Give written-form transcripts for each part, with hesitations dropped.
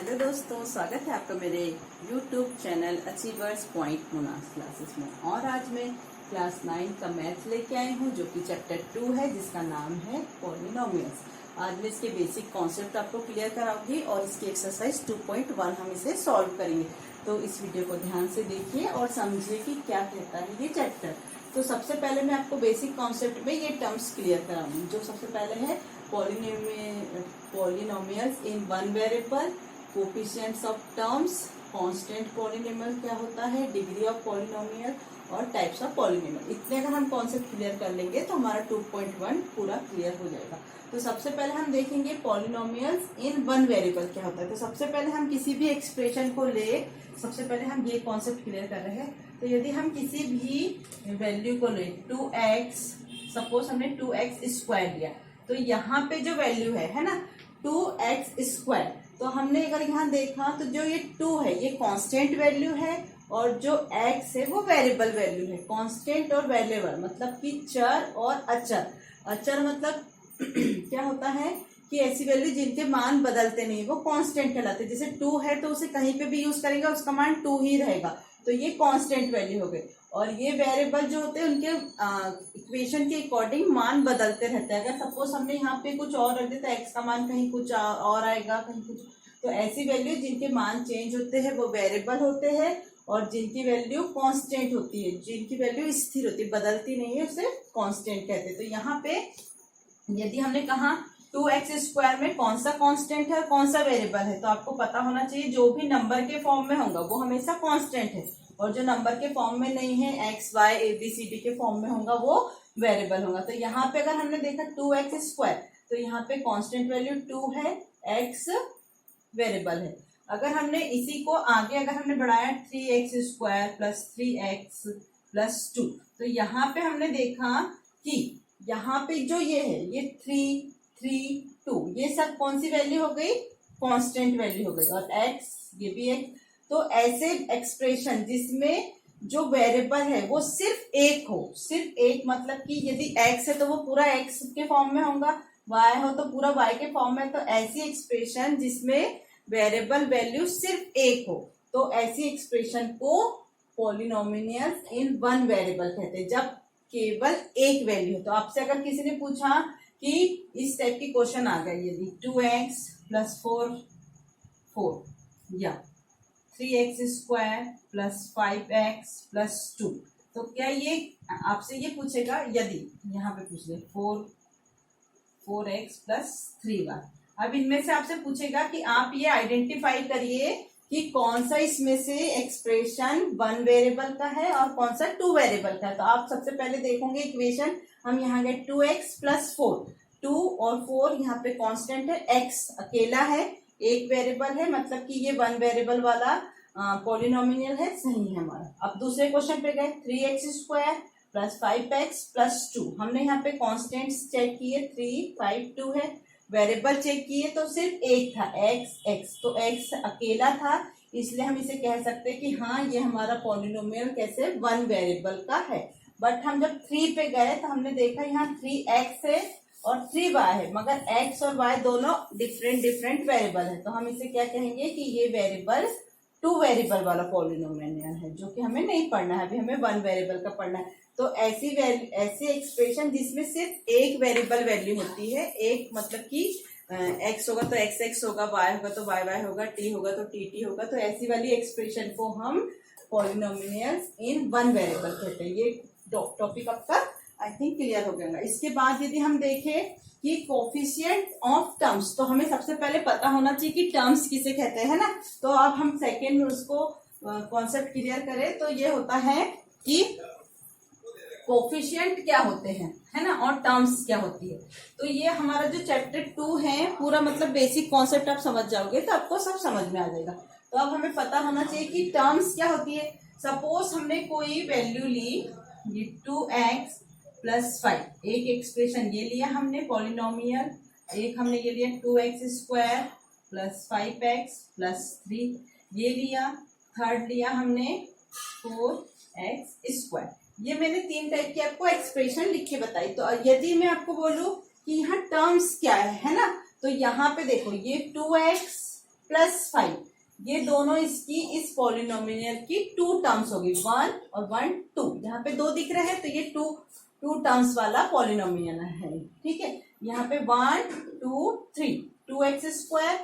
Hello दोस्तों, स्वागत है आपका मेरे YouTube channel achievers point Mona's classes में। और आज मैं क्लास 9 का मैथ लेके आई हूँ जो कि चैप्टर 2 है जिसका नाम है पॉलिनोमियल्स। आज मैं इसके बेसिक कॉन्सेप्ट आपको क्लियर कराऊंगी और इसकी एक्सरसाइज 2.1 हम इसे सॉल्व करेंगे। तो इस वीडियो को ध्यान से देखिए और समझिए कि क्या कहता है ये चैप्टर। तो सबसे पहले मैं आपको बेसिक कॉन्सेप्ट में ये टर्म्स क्लियर कराऊंगी। जो सबसे पहले है polynomials in one variable, coefficients of terms, constant polynomial क्या होता है, डिग्री ऑफ पॉलिनोमियल और टाइप्स ऑफ पॉलिनोमियल। इतने अगर हम कॉन्सेप्ट क्लियर कर लेंगे तो हमारा 2.1 पूरा क्लियर हो जाएगा। तो सबसे पहले हम देखेंगे पॉलिनोमियल्स इन वन वेरिएबल क्या होता है। तो सबसे पहले हम किसी भी एक्सप्रेशन को ले, सबसे पहले हम ये कॉन्सेप्ट क्लियर कर रहे हैं। तो यदि हम किसी भी वैल्यू को ले 2x, सपोज हमने 2x स्क्वायर लिया, तो यहाँ पे जो वैल्यू है ना 2x स्क्वायर, तो हमने अगर यहाँ देखा तो जो ये 2 है ये कांस्टेंट वैल्यू है और जो x है वो वेरिएबल वैल्यू है। कांस्टेंट और वेरिएबल मतलब कि चर और अचर। अचर मतलब क्या होता है कि ऐसी वैल्यू जिनके मान बदलते नहीं, वो कांस्टेंट कहलाते हैं। जैसे 2 है तो उसे कहीं पे भी यूज करेंगे उसका मान 2 ही रहेगा, तो ये कांस्टेंट वैल्यू हो गई। और ये वेरिएबल जो होते हैं उनके इक्वेशन के अकॉर्डिंग मान बदलते रहते हैं। अगर सपोज हमने यहाँ पे कुछ और रख दिया तो एक्स का मान कहीं कुछ और आएगा, कहीं कुछ। तो ऐसी वैल्यू जिनके मान चेंज होते हैं वो वेरिएबल होते हैं और जिनकी वैल्यू कांस्टेंट होती है, जिनकी वैल्यू स्थिर होती है, बदलती नहीं है, उसे कांस्टेंट कहते हैं। तो यहाँ पे यदि हमने कहा 2x स्क्वायर में कौन सा कांस्टेंट है कौन सा वेरिएबल है, तो आपको पता होना चाहिए जो भी नंबर के फॉर्म में होगा वो हमेशा कांस्टेंट है और जो नंबर के फॉर्म में नहीं है, x, y, a, b, c, d के फॉर्म में होगा वो वेरिएबल होगा। तो यहाँ पे अगर हमने देखा 2x स्क्वायर, तो यहाँ पे कांस्टेंट वैल्यू 2 है, x वेरिएबल है। अगर हमने इसी को आगे अगर हमने बढ़ाया 3x square plus 3x plus 2, तो यहाँ पे हमने देखा कि यहाँ पे जो ये है ये 3, 3, 2 ये सब कौन सी वैल्यू हो गई, कांस्टेंट वैल्यू हो गई। और x ये भी x। तो ऐसे एक्सप्रेशन जिसमें जो वेरिएबल है वो सिर्फ एक हो, सिर्फ एक मतलब कि यदि x है तो वो पूरा x के फॉर्म में होगा, y हो तो पूरा y के फॉर्म में। तो ऐसी एक्सप्रेशन जिसमें वेरिएबल वैल्यू सिर्फ एक हो, तो ऐसी एक्सप्रेशन को पॉलिनोमियल्स इन वन वेरिएबल कहते हैं, जब केवल एक वैल्यू हो। तो आपसे अगर किसी ने पूछा कि इस टाइप की क्वेश्चन आ गया, यदि 2x प्लस 4 या 3x square plus 5x plus 2, तो क्या ये आपसे ये पूछेगा, यदि यहाँ पे पूछ ले 4x प्लस 3y। अब इनमें से आपसे पूछेगा कि आप ये आइडेंटिफाई करिए कि कौन सा इसमें से एक्सप्रेशन वन वेरिएबल का है और कौन सा 2 वेरिएबल का है। तो आप सबसे पहले देखोगे इक्वेशन, हम यहाँ गए 2x प्लस 4, 2 और 4 यहाँ पे कांस्टेंट है, x अकेला है, एक वेरिएबल है, मतलब कि ये वन वेरिएबल वाला पॉलिनोमियल है, सही है हमारा। अब दूसरे क्वेश्चन पे गए 3x square plus 5x plus 2, हमने यहाँ पे कॉन्स्टेंट्स चेक किए 3, 5, 2 है। वेरिएबल चेक किए तो सिर्फ एक था x, तो x अकेला था, इसलिए हम इसे कह सकते हैं कि हाँ ये हमारा पॉलिनोमियल कैसे वन वेरिएबल का है। बट हम जब 3 पे गए तो हमने देखा यहाँ 3x है और 3y है, मगर x और y दोनों डिफरेंट वेरिएबल है। तो हम इसे क्या कहेंगे कि ये वेरिएबल 2 वेरिएबल वाला पॉलिनोमियल है, जो कि हमें नहीं पढ़ना है, अभी हमें वन वेरिएबल का पढ़ना है। तो ऐसी एक्सप्रेशन जिसमें सिर्फ एक वेरिएबल वैल्यू होती है, एक मतलब कि x होगा तो x होगा, y होगा तो y होगा, t होगा तो t होगा, तो ऐसी वाली एक्सप्रेशन को हम पॉलिनोमियल्स इन वन वेरिएबल कहते हैं। ये टॉपिक आपका आई थिंक क्लियर हो गया। इसके बाद यदि हम देखें कि कोफिशिएंट ऑफ टर्म्स, तो हमें सबसे पहले पता होना चाहिए कि टर्म्स किसे कहते हैं ना। तो अब हम सेकेंड में उसको कॉन्सेप्ट क्लियर करें, तो ये होता है कि कोफिशिएंट क्या होते हैं, है ना, और टर्म्स क्या होती है। तो ये हमारा जो चैप्टर 2 है पूरा मतलब बेसिक कॉन्सेप्ट आप समझ जाओगे तो आपको सब समझ में आ जाएगा। तो अब हमें पता होना चाहिए कि टर्म्स क्या होती है। सपोज हमने कोई वैल्यू ली, ये 2x प्लस 5, एक एक्सप्रेशन ये लिया हमने पॉलिनोमियल, एक हमने ये लिया 2x square plus 5x plus 3 ये लिया, थर्ड लिया हमने 4x स्क्वायर। ये मैंने 3 टाइप की आपको एक्सप्रेशन लिख के बताई। तो यदि मैं आपको बोलूं कि यहाँ टर्म्स क्या है ना, तो यहाँ पे देखो ये 2x +5, ये दोनों इसकी इस पॉलिनोमियल की 2 टर्म्स होगी, 1 और 1 2। यहाँ पे 2 दिख रहे हैं तो ये 2 टर्म्स वाला पॉलिनोमियल है। ठीक है, यहाँ पे 1 2 3, 2x²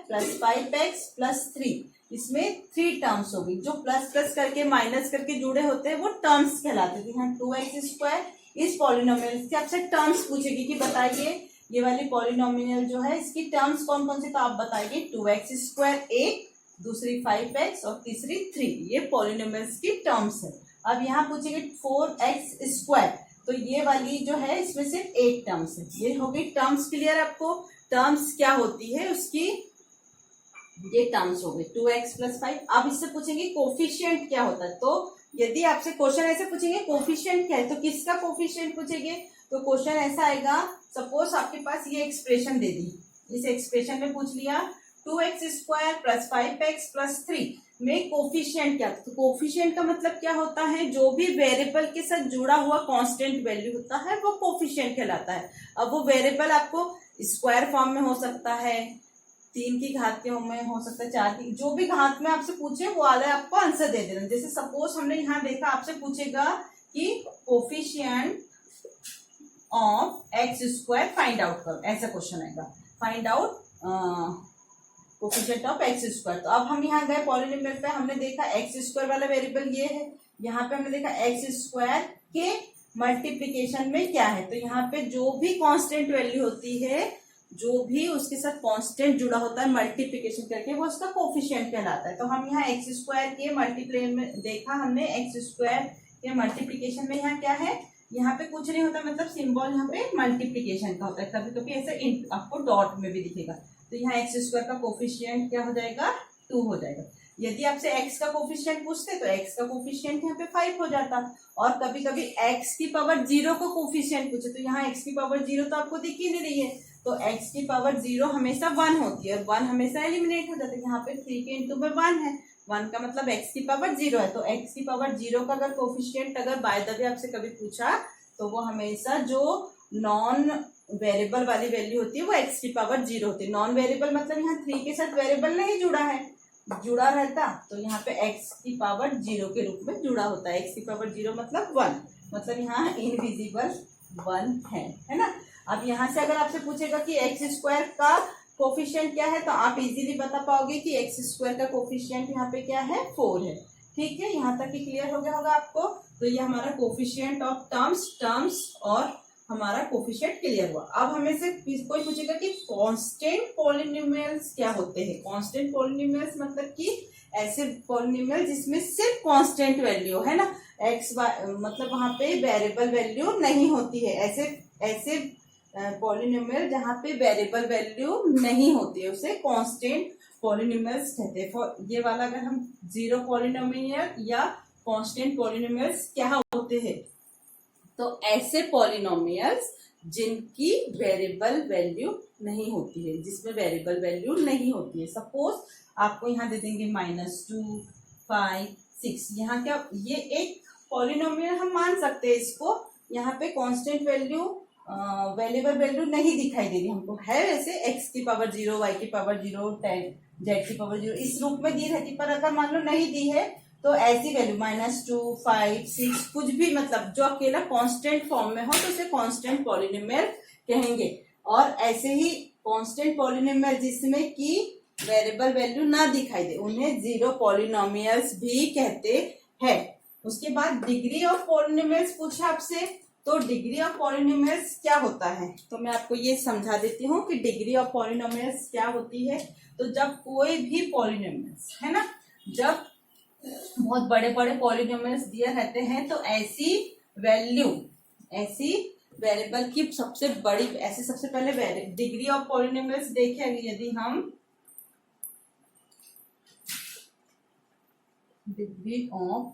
+ 5x + 3, इसमें 3 टर्म्स होगी। जो प्लस प्लस करके माइनस करके जुड़े होते हैं वो टर्म्स कहलाते हैं। यहाँ 2x², इस पॉलिनोमियल से आपसे टर्म्स पूछेगी कि बताइए ये वाली पॉलिनोमियल जो है इसकी टर्म्स कौन कौन सी, तो आप बताइए 2x² एक, दूसरी 5x और तीसरी 3, ये पॉलिनोमियल्स की टर्म्स है। अब यहाँ पूछेंगे 4x², तो ये वाली जो है इसमें सिर्फ एक टर्म्स है। ये हो गई टर्म्स। क्लियर आपको टर्म्स क्या होती है उसकी, ये टर्म्स हो गई 2x + 5। अब इससे पूछेंगे कोफिशिएंट क्या होता है। तो यदि आपसे क्वेश्चन ऐसे पूछेंगे कोफिशिएंट क्या है, तो किसका कोफिशिएंट पूछेंगे, तो क्वेश्चन ऐसा आएगा, सपोज आपके पास ये एक्सप्रेशन दे दी, इस एक्सप्रेशन में पूछ लिया 2x² + 5x + 3 में कोफिशिएंट क्या, तो कोफिशिएंट का मतलब क्या होता है, जो भी वेरिएबल के साथ जुड़ा हुआ कांस्टेंट वैल्यू होता है वो कोफिशिएंट कहलाता है। अब वो वेरिएबल आपको स्क्वायर फॉर्म में हो सकता है, 3 की घात के में हो सकता है, 4 की, जो भी घात में आपसे पूछे वो वाला आपको आंसर दे देना। जैसे सपोज हमने यहाँ देखा, आपसे पूछेगा कि coefficient of x² find out करो, ऐसा क्वेश्चन आएगा, find out coefficient of x²। तो अब हम यहाँ गए पॉलिनोमियल पे, हमने देखा x² वाला वेरिएबल ये है, यहाँ पे हमने देखा x² के मल्टीप्लीकेशन में क्या है, तो यहाँ पे जो भी कांस्टेंट वैल्यू होती है, जो भी उसके साथ कांस्टेंट जुड़ा होता है मल्टीप्लीकेशन करके, वो उसका कोफिशिएंट कहलाता है। तो हम यहाँ x² के मल्टीप्लाई में देखा हमने, x² के मल्टीप्लीकेशन में यहाँ क्या है, यहाँ पे कुछ नहीं होता, मतलब सिंबल यहाँ पे मल्टीप्लीकेशन का होता है, कभी कभी ऐसे आपको डॉट में भी दिखेगा। तो यहाँ x² का कोफिशिएंट क्या हो जाएगा, 2 हो जाएगा। यदि आपसे x का कोफिशिएंट पूछते तो x का कोफिशिएंट यहाँ पे 5 हो जाता, और कभी कभी x⁻0 को कोफिशिएंट पूछे तो यहाँ x⁻0 तो आपको दिख ही नहीं रही है, तो x⁻0 हमेशा 1 होती है, और 1 हमेशा एलिमिनेट हो जाता है। यहाँ पे 3 के इंटू में 1 है, 1 का मतलब x⁻0 है, तो x⁻0 का अगर कोफिशिएंट अगर बाय द वे आपसे कभी पूछा तो वो हमेशा जो नॉन वेरिएबल वाली वैल्यू होती है वो x⁻0 होती है। नॉन वेरिएबल मतलब यहाँ 3 के साथ वेरिएबल नहीं जुड़ा है, जुड़ा रहता तो यहाँ पे x⁻0 के रूप में जुड़ा होता है। x⁻0 मतलब 1, मतलब यहाँ इनविजिबल 1 है ना। अब यहाँ से अगर आपसे पूछेगा कि x² का कोफिशिएंट क्या है, तो आप इजीली बता पाओगे कि x² का कोफिशिएंट यहाँ पे क्या है, 4 है। ठीक है, यहाँ तक ही क्लियर हो गया होगा आपको। तो ये हमारा कोफिशिएंट ऑफ टर्म्स और हमारा कोफिशिएंट क्लियर हुआ। अब हमें से कोई पूछेगा कि कांस्टेंट पॉलिनोमियल्स क्या होते हैं। कांस्टेंट पॉलिनोमियल्स मतलब कि ऐसे पॉलिनोमियल जिसमें सिर्फ कांस्टेंट वैल्यू है ना, मतलब वहां पे वेरिएबल वैल्यू नहीं होती है, ऐसे पॉलिनोमियल जहाँ पे वेरिएबल वैल्यू नहीं होती है उसे कांस्टेंट पॉलिनोमियल्स कहते हैं। फॉर ये वाला अगर हम जीरो पॉलिनोमियल या कांस्टेंट पॉलिनोमियल्स क्या होते हैं, तो ऐसे पॉलिनोमियल्स जिनकी वेरिएबल वैल्यू नहीं होती है, जिसमें वेरिएबल वैल्यू नहीं होती है। सपोज आपको यहाँ दे देंगे -2 5 6, यहाँ क्या, ये एक पॉलिनोमियल हम मान सकते हैं इसको, यहाँ पे कांस्टेंट वैल्यू वेरिएबल वैल्यू नहीं दिखाई दे रही हमको, है वैसे x⁻0 y⁻0 z⁻0 इस रूप में दी रहती, पर अगर मान लो नहीं दी है तो ऐसी वैल्यू -2 5 6 कुछ भी, मतलब जो अकेला कांस्टेंट फॉर्म में हो तो उसे कांस्टेंट पॉलिनोमियल कहेंगे। और ऐसे ही कांस्टेंट पॉलिनोमियल जिसमें कि वेरिएबल वैल्यू ना दिखाई दे उन्हें जीरो पॉलिनोमियल्स भी कहते हैं। उसके बाद डिग्री ऑफ पॉलिनोमियल्स पूछा आपसे, तो डिग्री ऑफ पॉलिनोमियल्स क्या होता है, तो मैं आपको ये समझा देती हूँ कि डिग्री ऑफ पॉलिनोमियल्स क्या होती है। तो जब कोई भी पॉलिनोमियल्स है ना, जब बहुत बड़े बड़े पॉलिनोमियल्स दिए रहते हैं तो ऐसी वेरिएबल की सबसे बड़ी, ऐसे सबसे पहले डिग्री ऑफ पॉलिनोमियल्स देखेंगे। यदि हम डिग्री ऑफ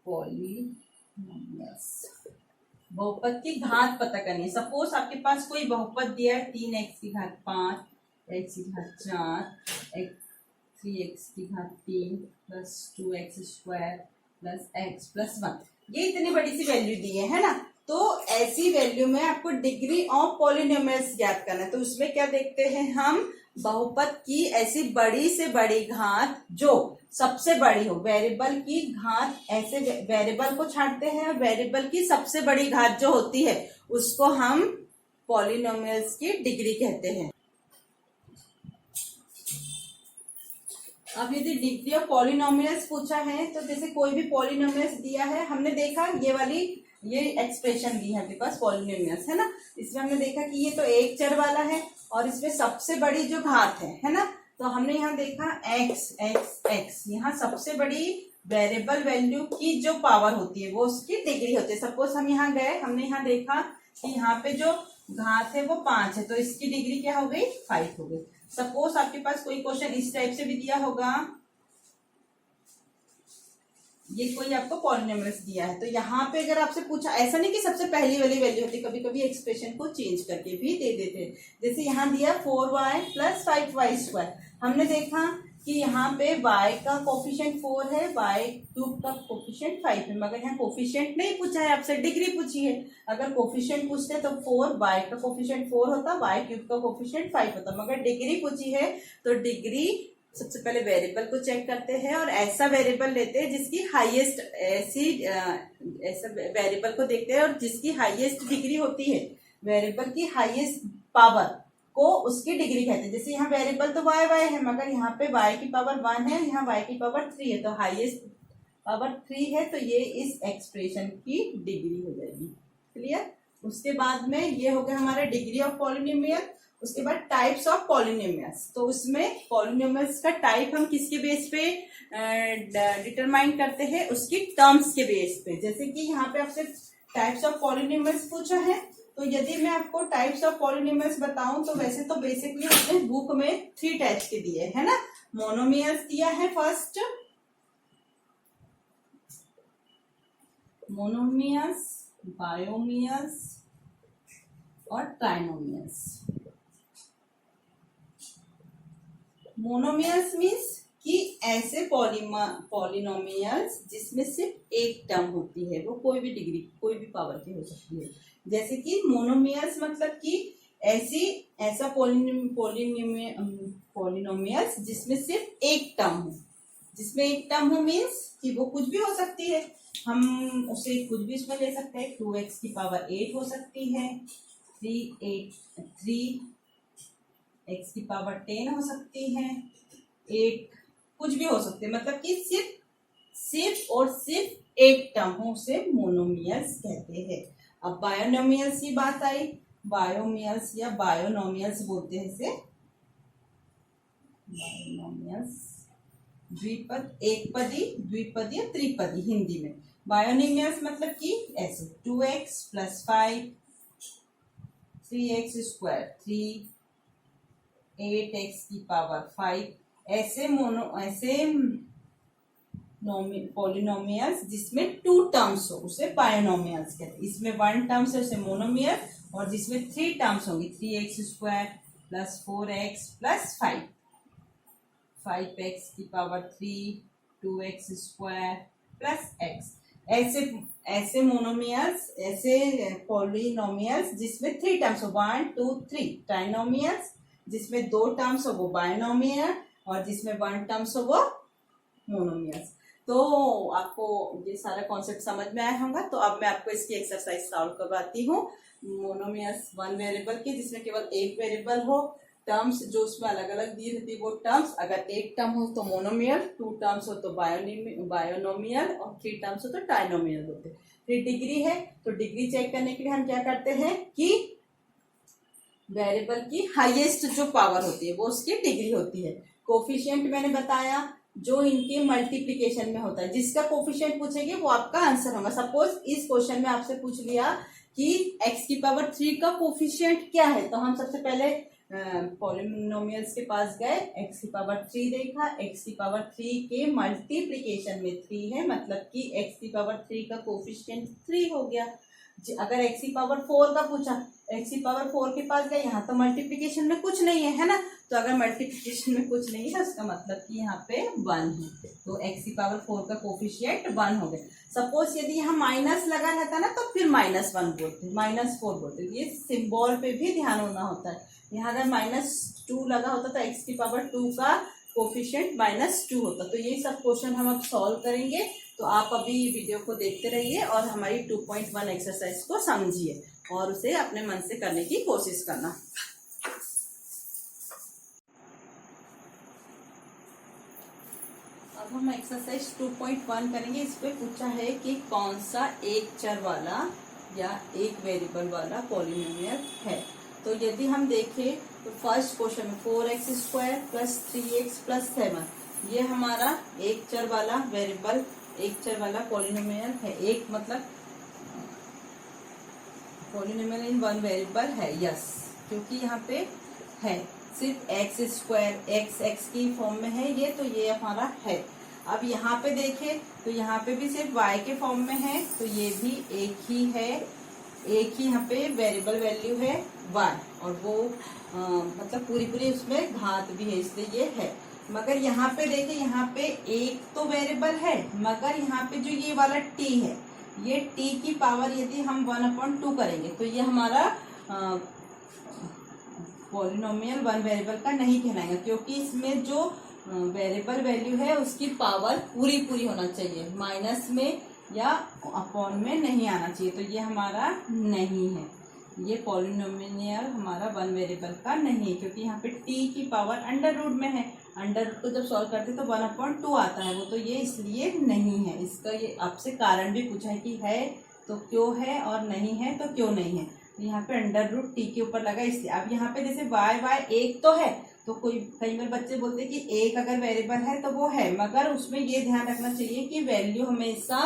पॉलिनोमियल्स, बहुपद की घात पता करनी है। सपोज आपके पास कोई बहुपद दिया है 3x की घात 5, x की घात 4, 3x की घात 3 + 2x² + x + 1, ये इतनी बड़ी सी वैल्यू दी है ना। तो ऐसी वैल्यू में आपको डिग्री ऑफ पॉलिनोमियल्स ज्ञात करना है। तो उसमें क्या देखते हैं हम, बहुपद की ऐसी बड़ी से बड़ी घात जो सबसे बड़ी हो, वेरिएबल की घात, ऐसे वेरिएबल को छांटते हैं और वेरिएबल की सबसे बड़ी घात जो होती है उसको हम पॉलिनोमियल्स की डिग्री कहते हैं। अब यदि डिग्री ऑफ पॉलिनोमियल्स पूछा है तो जैसे कोई भी पॉलिनोमियल्स दिया है, हमने देखा ये एक्सप्रेशन दी है आपके पास पॉलिनोमियल्स है ना, इसमें हमने देखा कि ये तो एक चर वाला है और इसमें सबसे बड़ी जो घात है ना, तो हमने यहाँ देखा x x x, यहाँ सबसे बड़ी वेरिएबल वैल्यू की जो पावर होती है वो उसकी डिग्री होती है। सपोज हम यहाँ गए, हमने यहाँ देखा कि यहाँ पे जो घात है वो 5 है, तो इसकी डिग्री क्या हो गई, 5 हो गई। सपोज आपके पास कोई क्वेश्चन इस टाइप से भी दिया होगा, ये कोई आपको पॉलिनोमियल्स दिया है, तो यहाँ पे अगर आपसे पूछा, ऐसा नहीं कि सबसे पहली वाली वैल्यू होती, कभी कभी एक्सप्रेशन को चेंज करके भी दे देते हैं। जैसे यहाँ दिया 4y + 5y², हमने देखा कि यहाँ पे y का कोफिशिएंट 4 है, y³ का कोफिशिएंट 5 है, मगर यहाँ कोफिशिएंट नहीं पूछा है, आपसे डिग्री पूछी है। अगर कोफिशिएंट पूछते तो 4, y का कोफिशिएंट 4 होता, y³ का कोफिशिएंट 5 होता, मगर डिग्री पूछी है तो डिग्री सबसे पहले वेरिएबल को चेक करते हैं और ऐसा वेरिएबल लेते हैं जिसकी हाईएस्ट, ऐसा वेरिएबल को देखते हैं और जिसकी हाईएस्ट डिग्री होती है, वेरिएबल की हाईएस्ट पावर को उसकी डिग्री कहते हैं। जैसे यहाँ वेरिएबल तो y है, मगर यहाँ पे y की पावर 1 है, यहाँ y की पावर 3 है, तो हाईएस्ट पावर 3 है, तो ये इस एक्सप्रेशन की डिग्री हो जाएगी। क्लियर। उसके बाद में ये हो गया हमारा डिग्री ऑफ पॉलिनोमियल। उसके बाद टाइप्स ऑफ पॉलिनोमियल्स, तो उसमें पॉलिनोमियल्स का टाइप हम किसके बेस पे डिटरमाइन करते हैं, उसकी टर्म्स के बेस पे। जैसे कि यहाँ पे आपसे टाइप्स ऑफ पॉलिनोमियल्स पूछा है, तो यदि मैं आपको टाइप्स ऑफ पॉलिनोमियल्स बताऊं तो वैसे तो बेसिकली हमने बुक में 3 टाइप्स के दिए है ना। मोनोमियल्स दिया है फर्स्ट, मोनोमियल्स, बायोमियल्स और ट्राइनोमियल्स। मोनोमियल्स मीन्स कि ऐसे पॉलिनोमियल्स जिसमें सिर्फ एक टर्म होती है, वो कोई भी डिग्री, कोई भी पावर की हो सकती है। जैसे कि मोनोमियल्स मतलब कि ऐसा पॉलिनोमियल्स जिसमें सिर्फ एक टर्म हो, जिसमें एक टर्म हो मीन्स कि वो कुछ भी हो सकती है, हम उसे कुछ भी इसमें ले सकते हैं। 2x की पावर 8 हो सकती है, 3x की पावर 10 हो सकती है, 8 कुछ भी हो सकते हैं, मतलब कि सिर्फ और सिर्फ एक टर्म हो, उसे मोनोमियल्स कहते हैं। अब बायोनोमियल्स की बात आई, बायोमियल्स या बायोनोमियल्स बोलते हैं इसे, बायोनोमियल्स, द्विपद, एकपदी, द्विपदी या त्रिपदी हिंदी में। बायोनोमियल्स मतलब कि ऐसे 2x + 5, 3x², 3, 8x की पावर 5, ऐसे पॉलिनोमियल्स जिसमें 2 टर्म्स हो उसे बायोनोमियल्स कहते हैं। इसमें 1 टर्म्स है उसे मोनोमियल, और जिसमें 3 टर्म्स होंगी, 3x² + 4x + 5, 5x की पावर 3, 2x² + x। ऐसे मोनोमियल्स, ऐसे पॉलिनोमियल्स जिसमें 3 टर्म्स हो, 1 2 3। ट्राइनोमियल्स जिसमें 2 टर्म्स हो वो बायोनोमियल, और जिसमें 1 टर्म्स हो वो मोनोमियल्स। तो आपको ये सारा कॉन्सेप्ट समझ में आया होगा। तो अब मैं आपको इसकी एक्सरसाइज सॉल्व करवाती हूँ। मोनोमियल्स 1 वेरिएबल की, जिसमें केवल एक वेरिएबल हो, टर्म्स जो उसमें अलग अलग दी रहती है वो टर्म्स, अगर एक टर्म हो तो मोनोमियल, 2 टर्म्स हो तो बायोनोमियल, और 3 टर्म्स हो तो ट्राइनोमियल होते। फिर डिग्री है, तो डिग्री चेक करने के लिए हम क्या करते हैं कि वेरिएबल की हाईएस्ट जो पावर होती है वो उसकी डिग्री होती है। कोफिशिएंट मैंने बताया जो इनके मल्टीप्लिकेशन में होता है, जिसका कोफिशिएंट पूछेंगे वो आपका आंसर होगा। सपोज इस क्वेश्चन में आपसे पूछ लिया कि x की पावर 3 का कोफिशिएंट क्या है, तो हम सबसे पहले पॉलिनोमियल्स के पास गए, x की पावर 3 देखा, x की पावर 3 के मल्टीप्लिकेशन में 3 है, मतलब कि x की पावर 3 का कोफिशिएंट 3 हो गया। अगर x की पावर 4 का पूछा, x की पावर 4 के पास गए, यहाँ तो मल्टीप्लीकेशन में कुछ नहीं है ना, तो अगर मल्टीप्लीकेशन में कुछ नहीं है उसका मतलब कि यहाँ पे 1 है, तो x की पावर 4 का कोफिशिएंट 1 हो गया। सपोज यदि यहाँ माइनस लगा रहता ना तो फिर -1 बोलते, -4 बोलते। ये सिंबल पे भी ध्यान होना होता है। यहाँ अगर -2 लगा होता तो x की पावर 2 का कोफिशिएंट -2 होता। तो ये सब क्वेश्चन हम अब सॉल्व करेंगे, तो आप अभी वीडियो को देखते रहिए और हमारी 2.1 एक्सरसाइज को समझिए और उसे अपने मन से करने की कोशिश करना। अब हम एक्सरसाइज 2.1 करेंगे। इस पे पूछा है कि कौन सा एक चर वाला या एक वेरिएबल वाला पॉलिनोमियल है। तो यदि हम देखें तो फर्स्ट क्वेश्चन में 4x² + 3x + 7, ये हमारा एक चर वाला वेरिएबल, एक चर वाला पॉलिनोमियल है। एक मतलब पॉलिनोमियल इन वन वेरिएबल है, यस, क्योंकि यहाँ पे है सिर्फ x² x की फॉर्म में है ये, तो ये हमारा है। अब यहाँ पे देखें तो यहाँ पे भी सिर्फ y के फॉर्म में है, तो ये भी एक ही है, एक ही यहाँ पे वेरिएबल वैल्यू है y, और वो मतलब पूरी उसमें घात भी है, इसलिए ये है। मगर यहाँ पे देखिए, यहाँ पे एक तो वेरिएबल है, मगर यहाँ पे जो ये वाला t है, ये t की पावर यदि हम 1/2 करेंगे तो ये हमारा पॉलिनोमियल वन वेरिएबल का नहीं कहलाएगा, क्योंकि इसमें जो वेरिएबल वैल्यू है उसकी पावर पूरी होना चाहिए, माइनस में या अपॉन में नहीं आना चाहिए, तो ये हमारा नहीं है। ये पॉलिनोमियल हमारा वन वेरिएबल का नहीं है, क्योंकि यहाँ पे t की पावर √√ में है। √√ को जब सॉल्व करते तो 1/2 आता है वो, तो ये इसलिए नहीं है। इसका ये आपसे कारण भी पूछा है कि है तो क्यों है और नहीं है तो क्यों नहीं है। तो यहाँ पे √t के ऊपर लगा इसलिए। अब यहाँ पे जैसे y एक तो है, तो कई बार बच्चे बोलते हैं कि एक अगर वेरिएबल है तो वो है, मगर उसमें ये ध्यान रखना चाहिए कि वैल्यू हमेशा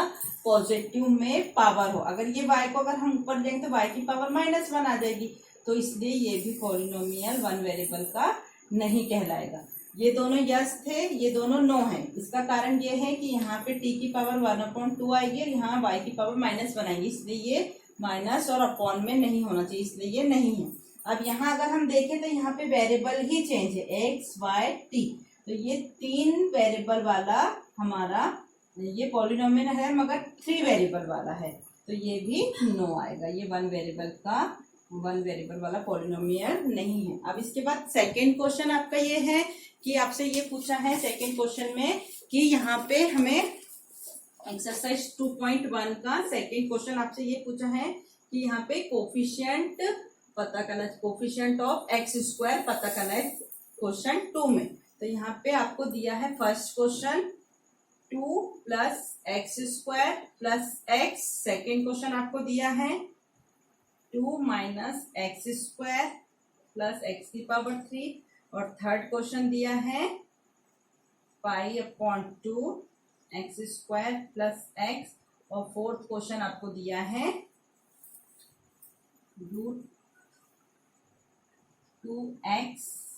पॉजिटिव में पावर हो। अगर ये y को अगर हम ऊपर जाएंगे तो y की पावर -1 आ जाएगी, तो इसलिए ये भी पॉलिनोमियल वन वेरिएबल का नहीं कहलाएगा। ये दोनों यस थे, ये दोनों नो है। इसका कारण ये है कि यहाँ पे t की पावर 1/2 आएगी और यहाँ y की पावर -1 आएगी, इसलिए ये माइनस और अपॉन में नहीं होना चाहिए, इसलिए ये नहीं है। अब यहाँ अगर हम देखें तो यहाँ पे वेरिएबल ही चेंज है, x, y, t, तो ये 3 वेरिएबल वाला हमारा ये पॉलिनोमियल है, मगर 3 वेरिएबल वाला है, तो ये भी नो आएगा। ये वन वेरिएबल वाला पॉलिनोमियल नहीं है। अब इसके बाद सेकेंड क्वेश्चन आपका ये है कि आपसे ये पूछा है सेकेंड क्वेश्चन में कि यहाँ पे हमें एक्सरसाइज 2.1 का सेकेंड क्वेश्चन आपसे ये पूछा है कि यहाँ पे कोफिशिएंट पता करना, कोफिशिएंट ऑफ x² पता करना है क्वेश्चन 2 में। तो यहाँ पे आपको दिया है first question 2 + x² + x, second question आपको दिया है 2 - x² + x की पावर 3, और थर्ड क्वेश्चन दिया है π/2 x² + x, और फोर्थ क्वेश्चन आपको दिया है √2x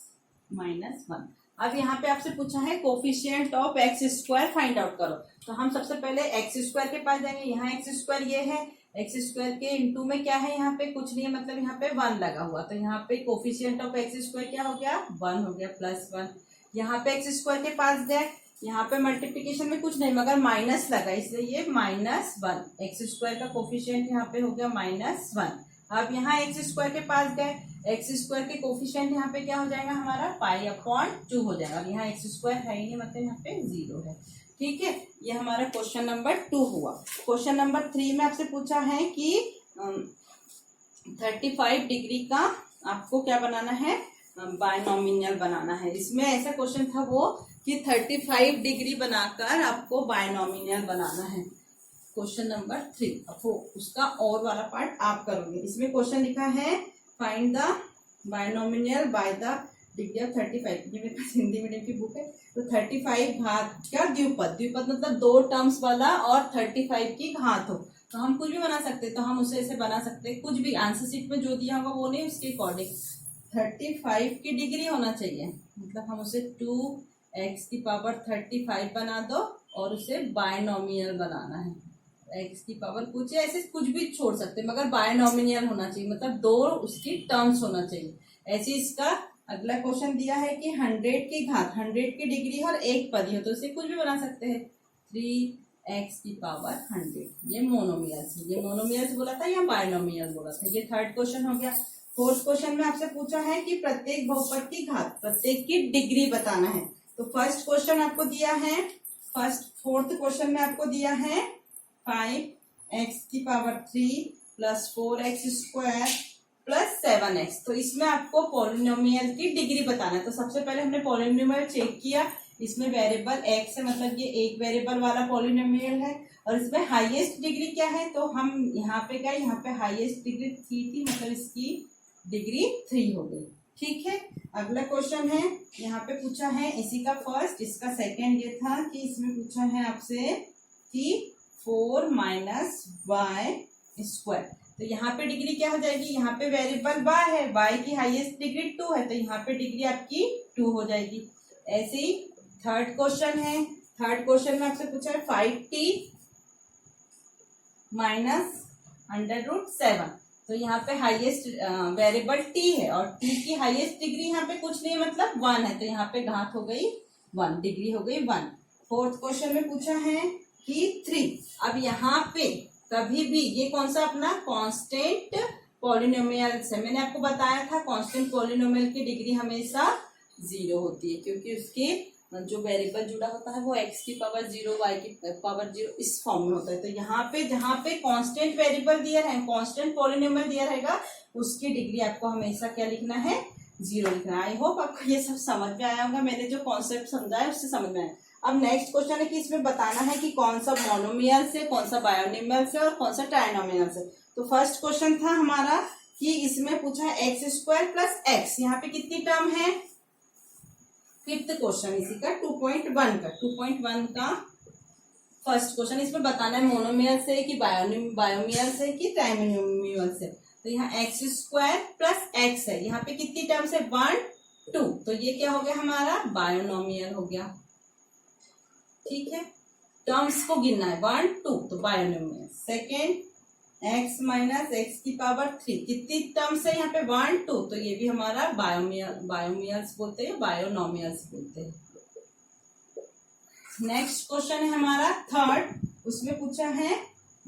- 1। अब यहाँ पे आपसे पूछा है coefficient of x² find out करो। तो हम सबसे पहले x² के पास जाएंगे। यहाँ x² ये है, x² के इनटू में क्या है, यहाँ पे कुछ नहीं है, मतलब यहाँ पे 1 लगा हुआ, तो यहाँ पे कोफिशिएंट ऑफ x² क्या हो गया, 1 हो गया, +1। यहाँ पे x² के पास गए, यहाँ पे मल्टीप्लीकेशन में कुछ नहीं मगर माइनस लगा, इसलिए ये -1। x² का कोफिशिएंट यहाँ पे हो गया -1। अब यहाँ x² के पास गए, x² के कोफिशिएंट यहाँ पे क्या हो जाएगा हमारा π/2 हो जाएगा। अब यहाँ x² है ही नहीं, मतलब यहाँ पे 0 है। ठीक है, ये हमारा क्वेश्चन नंबर 2 हुआ। क्वेश्चन नंबर 3 में आपसे पूछा है कि 35 डिग्री का आपको क्या बनाना है, बायनोमियल बनाना है। इसमें ऐसा क्वेश्चन था वो कि 35 डिग्री बनाकर आपको बायनोमियल बनाना है, क्वेश्चन नंबर 3। अब वो उसका और वाला पार्ट आप करोगे। इसमें क्वेश्चन लिखा है find the binomial by the degree of 35। ये मेरे पास हिंदी मीडियम की बुक है। तो 35 घात का द्विपद, द्विपद मतलब 2 टर्म्स वाला और 35 की घात हो, तो हम कुछ भी बना सकते, तो हम उसे ऐसे बना सकते, कुछ भी आंसर शीट में जो दिया होगा वो नहीं, उसके अकॉर्डिंग 35 की डिग्री होना चाहिए, मतलब हम उसे 2x की पावर 35 बना दो और उसे बायनोमियल बनाना है। एक्स की पावर कुछ ऐसे कुछ भी छोड़ सकते हैं, मगर बायनॉमिनल होना चाहिए, मतलब दो उसकी टर्म्स होना चाहिए। ऐसे इसका अगला क्वेश्चन दिया है कि 100 की घात 100 की डिग्री और एक पद हो, तो इसे कुछ भी बना सकते हैं 3x की पावर 100। ये मोनोमियल्स है, ये मोनोमियल्स बोला था या बायनोमियल बोला था। ये थर्ड क्वेश्चन हो गया। फोर्थ क्वेश्चन में आपसे पूछा है कि प्रत्येक बहुपद की घात, प्रत्येक की डिग्री बताना है। तो फर्स्ट क्वेश्चन आपको दिया है, फोर्थ क्वेश्चन में आपको दिया है 5x की power 3 plus 4x square plus 7x। तो इसमें आपको पॉलिनोमियल की डिग्री बताना है। तो सबसे पहले हमने पॉलिनोमियल चेक किया, इसमें वेरिएबल x है, मतलब ये एक वेरिएबल वाला पॉलिनोमियल है। और इसमें हाईएस्ट डिग्री क्या है, तो हम यहाँ पे क्या, यहाँ पे हाईएस्ट डिग्री 3 थी, मतलब इसकी डिग्री 3 हो गई। ठीक है, अगला क्वेश्चन है, यहाँ पे पूछा है इसी का फर्स्ट, इसका सेकेंड ये था कि इसमें पूछा है आपसे कि 4 माइनस वाई स्क्वायर। तो यहाँ पे डिग्री क्या हो जाएगी, यहाँ पे वेरिएबल y है, y की हाईएस्ट डिग्री 2 है, तो यहाँ पे डिग्री आपकी 2 हो जाएगी। ऐसे ही थर्ड क्वेश्चन है, थर्ड क्वेश्चन में आपसे पूछा है 5t माइनस √7। तो यहाँ पे हाईएस्ट वेरिएबल t है और t की हाईएस्ट डिग्री यहाँ पे कुछ नहीं है, मतलब 1 है, तो यहाँ पे घात हो गई 1, डिग्री हो गई 1। फोर्थ क्वेश्चन में पूछा है कि 3। अब यहाँ पे कभी भी ये कौन सा अपना कांस्टेंट पॉलिनोमियल है, मैंने आपको बताया था कांस्टेंट पॉलिनोमियल की डिग्री हमेशा 0 होती है, क्योंकि उसके जो वेरिएबल जुड़ा होता है वो x की पावर 0 y की पावर 0 इस फॉर्म में होता है। तो यहाँ पे जहाँ पे कांस्टेंट वेरिएबल दिया है, कांस्टेंट पॉलिनोमियल दिया रहेगा, उसकी डिग्री आपको हमेशा क्या लिखना है, 0 लिखना है। आई होप आपको ये सब समझ में आया होगा, मैंने जो कॉन्सेप्ट समझाया उससे समझ में आया। अब नेक्स्ट क्वेश्चन है कि इसमें बताना है कि कौन सा मोनोमियल्स है, कौन सा बायोनिमल्स है और कौन सा ट्राइनोमियल्स है। तो फर्स्ट क्वेश्चन था हमारा कि इसमें पूछा है एक्स स्क्वायर प्लस एक्स, यहाँ पे कितनी टर्म है, फिफ्थ क्वेश्चन इसी का 2.1 का फर्स्ट क्वेश्चन। इसमें बताना है मोनोमियल्स है कि बायोमियल्स है कि ट्राइनोमियल्स है। तो यहाँ एक्स स्क्वायर प्लस एक्स है, यहाँ पे कितनी टर्म्स है, 1 2, तो ये क्या हो गया हमारा बायोनोमियल हो गया। ठीक है, टर्म्स को गिनना है 1 2, तो binomial. Second x minus x की पावर 3, कितनी टर्म्स है यहाँ पे 1 2, तो ये भी हमारा बायोमियल्स बोलते हैं, बायोनोमियल्स बोलते हैं। नेक्स्ट क्वेश्चन है हमारा थर्ड, उसमें पूछा है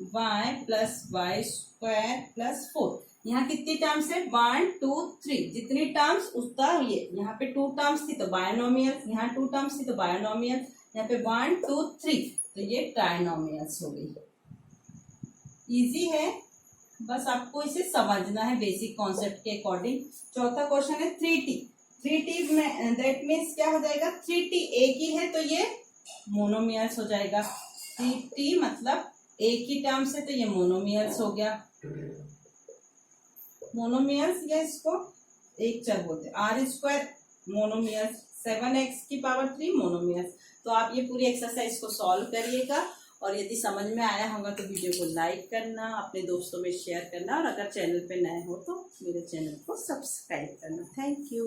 y plus y square plus 4। यहाँ कितनी टर्म्स है 1 2 3, जितनी टर्म्स उसका ये, यहाँ पे 2 टर्म्स थी तो बायोनोमियल, यहाँ 2 टर्म्स थी तो बायोनोमियल, यहाँ पे 1 2 3, तो ये ट्राइनोमियल्स हो गई। इजी है, बस आपको इसे समझना है बेसिक कॉन्सेप्ट के अकॉर्डिंग। चौथा क्वेश्चन है 3t में, दैट मीन्स क्या हो जाएगा, 3t एक ही है तो ये मोनोमियल्स हो जाएगा। 3t मतलब एक ही टर्म से, तो ये मोनोमियल्स हो गया, मोनोमियल्स, या इसको एक चर बोलते हैं। आर स्क्वायर मोनोमियल्स, 7x की पावर 3 मोनोमियल्स। तो आप ये पूरी एक्सरसाइज को सॉल्व करिएगा, और यदि समझ में आया होगा तो वीडियो को लाइक करना, अपने दोस्तों में शेयर करना, और अगर चैनल पे नए हो तो मेरे चैनल को सब्सक्राइब करना। Thank you.